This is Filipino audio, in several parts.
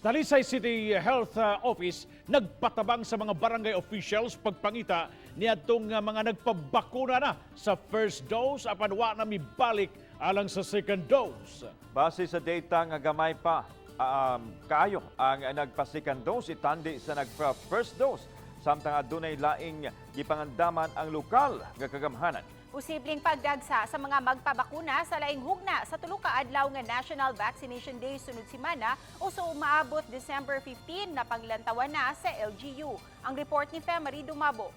Talisay City Health Office nagpatabang sa mga barangay officials pagpangita niadtong mga nagpabakuna na sa first dose apan wa na mibalik alang sa second dose. Base sa data nga gamay pa kaayo ang nagpa-second dose itandi sa nagpa-first dose samtang adunay laing gipangandaman ang lokal nga kagamhanan. Posibleng pagdagsa sa mga magpabakuna sa laing hugna sa tulo ka adlaw nga National Vaccination Day sunod semana o sa umaabot December 15 na panglantawan na sa LGU. Ang report ni Femari Dumabo.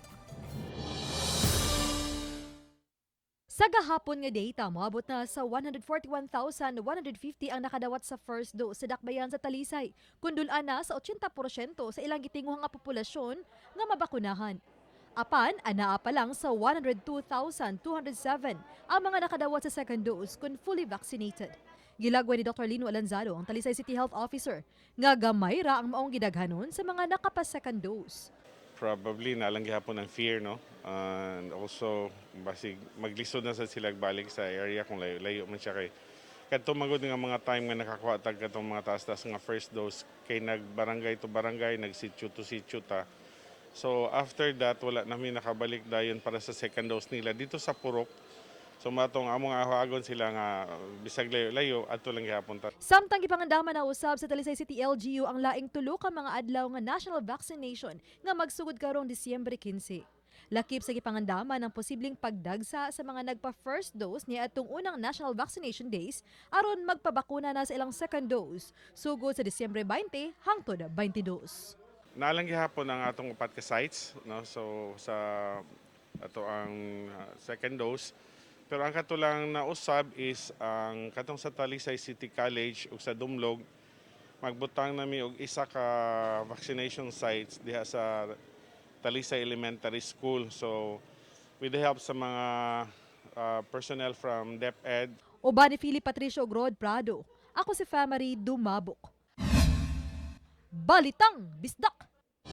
Sa gahapon nga data, moabot na sa 141,150 ang nakadawat sa first dose sa dakbayan sa Talisay, kundulan na sa 80% sa ilang gitinguhang nga populasyon nga mabakunahan. Apan, anaa pa lang sa 102,207 ang mga nakadawat sa second dose kung fully vaccinated. Gilagway ni Dr. Lino Alanzado, ang Talisay City Health Officer, nga gamay ra ang maong gidaghanon sa mga nakapa-second dose. Probably nalang gihapon ng fear, no? And also, basig maglisod na sa sila balik sa area kung layo man siya kay kadto magud nga mga time nga nakakuha tag katong mga taas-taas nga first dose kay nagbarangay to barangay, nagsitio to sitio ta. So after that, wala namin nakabalik dayon para sa second dose nila dito sa Purok. So matong among ahagon sila nga bisag layo-layo adto lang gihapon ta. Samtang gipangandaman na usab sa Talisay City LGU ang laing tulo ka mga adlaw nga national vaccination nga magsugod karong Disyembre 15. Lakip sa gipangandaman ang posibleng pagdagsa sa mga nagpa-first dose niya atong unang National Vaccination Days aron magpabakuna na sa ilang second dose sugod sa Disyembre 20 hangtod 22. Nalang gihapon ang atong upat ka sites, no? So sa ato ang second dose. Pero ang katulang nausab is ang katong sa Talisay City College ug sa Dumlog magbutang nami og isa ka vaccination sites diha sa Talisay Elementary School. So with the help sa mga personnel from DepEd. Uban ni Philip Patricio Grod Prado, ako si Femari Dumabok. Balitang Bisdak.